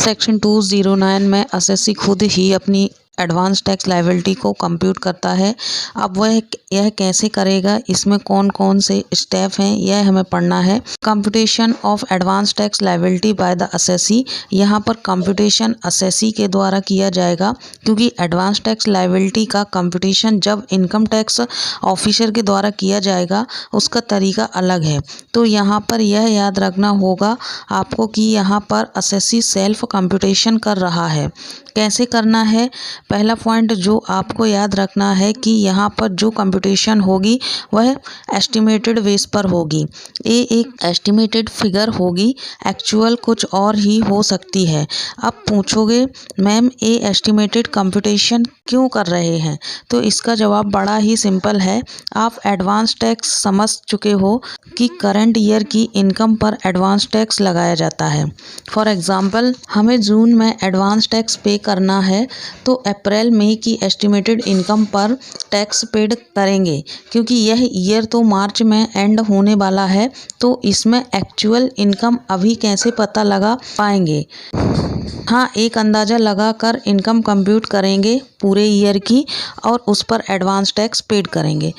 Section 209 में SSC खुद ही अपनी एडवांस टैक्स लायबिलिटी को कंप्यूट करता है। अब वह यह कैसे करेगा, इसमें कौन कौन से स्टेप हैं, यह हमें पढ़ना है। Computation of advance tax liability by the assessee. यहाँ पर कंप्यूटेशन एसएससी के द्वारा किया जाएगा, क्योंकि एडवांस टैक्स लायबिलिटी का कंप्यूटेशन जब इनकम टैक्स ऑफिसर के द्वारा किया जाएगा उसका तरीका अलग है। तो यहाँ पर यह याद रखना होगा आपको कि यहाँ पर एसएससी सेल्फ कंप्यूटेशन कर रहा है। कैसे करना है, पहला पॉइंट जो आपको याद रखना है कि यहाँ पर जो कंप्यूटेशन होगी वह एस्टिमेटेड बेस पर होगी। ये एक एस्टिमेटेड फिगर होगी, एक्चुअल कुछ और ही हो सकती है। अब पूछोगे मैम ये एस्टिमेटेड कंप्यूटेशन क्यों कर रहे हैं, तो इसका जवाब बड़ा ही सिंपल है। आप एडवांस टैक्स समझ चुके हो कि करंट ईयर की इनकम पर एडवांस टैक्स लगाया जाता है। फॉर एग्जांपल हमें जून में एडवांस टैक्स पे करना है तो अप्रैल मई की एस्टिमेटेड इनकम पर टैक्स पेड करेंगे, क्योंकि यह ईयर तो मार्च में एंड होने वाला है। तो इसमें एक्चुअल इनकम अभी कैसे पता लगा पाएंगे? हाँ, एक अंदाज़ा लगाकर इनकम कंप्यूट करेंगे पूरे ईयर की और उस पर एडवांस टैक्स पेड करेंगे।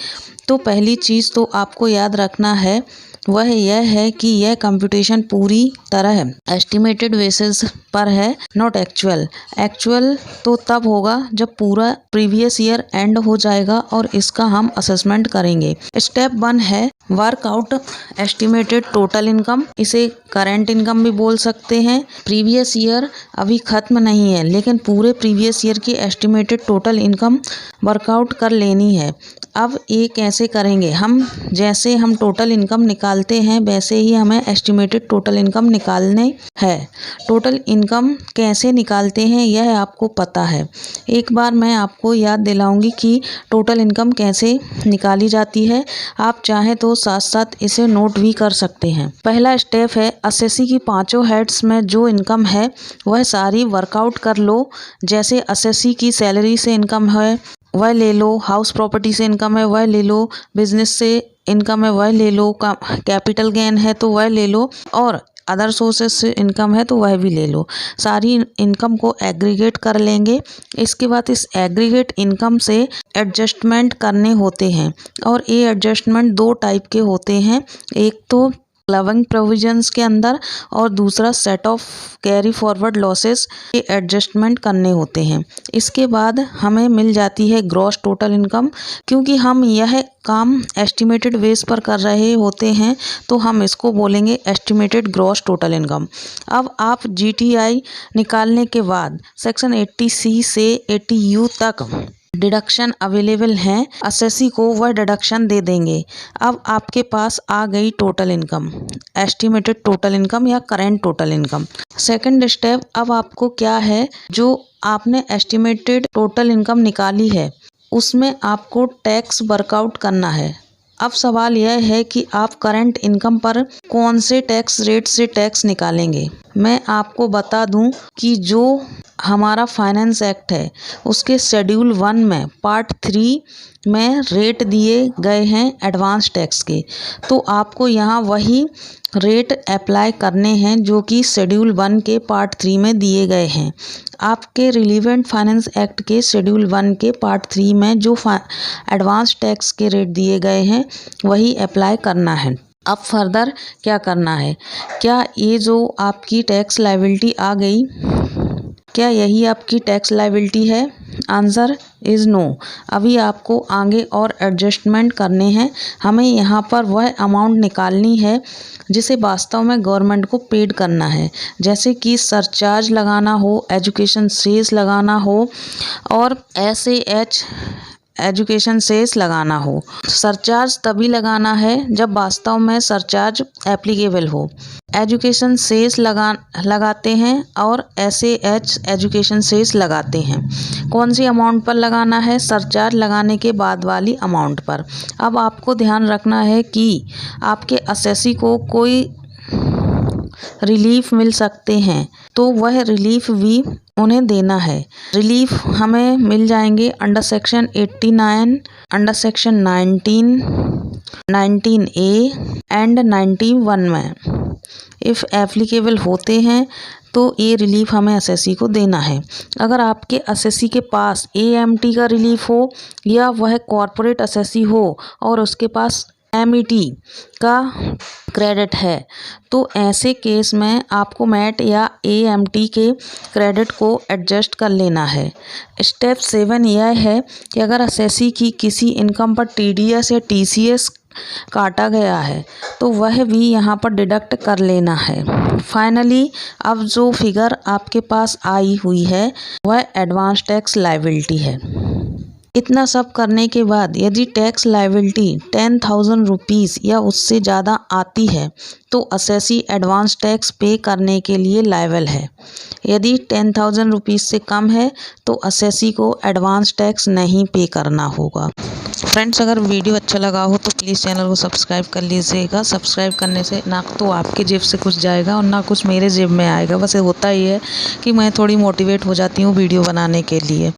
तो पहली चीज़ तो आपको याद रखना है वह यह है कि यह कंप्यूटेशन पूरी तरह एस्टिमेटेड बेसिस पर है, नॉट एक्चुअल। एक्चुअल तो तब होगा जब पूरा प्रीवियस ईयर एंड हो जाएगा और इसका हम असेसमेंट करेंगे। स्टेप 1 है work out estimated total income. इसे करंट इनकम भी बोल सकते हैं। प्रीवियस ईयर अभी ख़त्म नहीं है, लेकिन पूरे प्रीवियस ईयर की एस्टिमेटेड टोटल इनकम वर्कआउट कर लेनी है। अब ये कैसे करेंगे, हम जैसे हम टोटल इनकम निकालते हैं वैसे ही हमें एस्टिमेटेड टोटल इनकम निकालने है। टोटल इनकम कैसे निकालते हैं यह आपको पता है। एक बार मैं आपको याद दिलाऊंगी कि टोटल इनकम कैसे निकाली जाती है। आप चाहें तो साथ साथ इसे नोट भी कर सकते हैं। पहला स्टेप है एसएससी की पांचों हेड्स में जो इनकम है वह सारी वर्कआउट कर लो। जैसे एसएससी की सैलरी से इनकम है वह ले लो, हाउस प्रॉपर्टी से इनकम है वह ले लो, बिजनेस से इनकम है वह ले लो, कैपिटल गेन है तो वह ले लो, और अदर सोर्सेस से इनकम है तो वह भी ले लो। सारी इनकम को एग्रीगेट कर लेंगे। इसके बाद इस एग्रीगेट इनकम से एडजस्टमेंट करने होते हैं, और ये एडजस्टमेंट 2 टाइप के होते हैं। एक तो क्लबिंग प्रोविजंस के अंदर और दूसरा set of carry forward losses के एडजस्टमेंट करने होते हैं। इसके बाद हमें मिल जाती है ग्रॉस टोटल इनकम। क्योंकि हम यह काम एस्टिमेटेड बेस पर कर रहे होते हैं तो हम इसको बोलेंगे एस्टिमेटेड ग्रॉस टोटल इनकम। अब आप जीटीआई निकालने के बाद सेक्शन 80C से 80U तक डिडक्शन अवेलेबल हैं, एसएससी को वह डिडक्शन दे देंगे। अब आपके पास आ गई total income, estimated total income या current total income. Second step, अब आपको क्या है, जो आपने एस्टिमेटेड टोटल इनकम निकाली है उसमें आपको टैक्स वर्कआउट करना है। अब सवाल यह है कि आप करंट इनकम पर कौन से टैक्स रेट से टैक्स निकालेंगे। मैं आपको बता दूं कि जो हमारा फाइनेंस एक्ट है उसके शेड्यूल 1 में पार्ट 3 में रेट दिए गए हैं एडवांस टैक्स के। तो आपको यहाँ वही रेट अप्लाई करने हैं जो कि शेड्यूल 1 के पार्ट 3 में दिए गए हैं। आपके रिलीवेंट फाइनेंस एक्ट के शेड्यूल 1 के पार्ट 3 में जो एडवांस टैक्स के रेट दिए गए हैं वही अप्लाई करना है। अब फर्दर क्या करना है, क्या ये जो आपकी टैक्स लायबिलिटी आ गई, क्या यही आपकी टैक्स लायबिलिटी है? Answer is no. अभी आपको आगे और एडजस्टमेंट करने हैं। हमें यहाँ पर वह अमाउंट निकालनी है जिसे वास्तव में गवर्नमेंट को पेड करना है, जैसे कि सरचार्ज लगाना हो, एजुकेशन सेस लगाना हो और SAH एजुकेशन सेस लगाना हो। सरचार्ज तभी लगाना है जब वास्तव में सरचार्ज एप्लीकेबल हो। एजुकेशन सेस लगाते हैं और SAH एजुकेशन सेस लगाते हैं। कौन सी अमाउंट पर लगाना है? सरचार्ज लगाने के बाद वाली अमाउंट पर। अब आपको ध्यान रखना है कि आपके एसएससी को कोई रिलीफ मिल सकते हैं तो वह रिलीफ भी उन्हें देना है। रिलीफ हमें मिल जाएंगे under section 89, under section 19, 19A and 91 में। इफ़ एप्लीकेबल होते हैं तो ये रिलीफ हमें एसएससी को देना है। अगर आपके एसएससी के पास एएमटी का रिलीफ हो या वह कॉरपोरेट एसएससी हो और उसके पास एमईटी का क्रेडिट है, तो ऐसे केस में आपको मैट या एएमटी के क्रेडिट को एडजस्ट कर लेना है। स्टेप 7 यह है कि अगर एसएससी की किसी इनकम पर टीडीएस या टीसीएस काटा गया है तो वह भी यहाँ पर डिडक्ट कर लेना है। फाइनली अब जो फिगर आपके पास आई हुई है वह एडवांस टैक्स लायबिलिटी है। इतना सब करने के बाद यदि टैक्स लायबिलिटी 10,000 रुपीज़ या उससे ज़्यादा आती है तो एसएससी एडवांस टैक्स पे करने के लिए लायबल है। यदि 10,000 रुपीज़ से कम है तो एसएससी को एडवांस टैक्स नहीं पे करना होगा। फ्रेंड्स, अगर वीडियो अच्छा लगा हो तो प्लीज़ चैनल को सब्सक्राइब कर लीजिएगा। सब्सक्राइब करने से ना तो आपकी जेब से कुछ जाएगा और ना कुछ मेरे जेब में आएगा। बस होता ही है कि मैं थोड़ी मोटिवेट हो जाती हूँ वीडियो बनाने के लिए।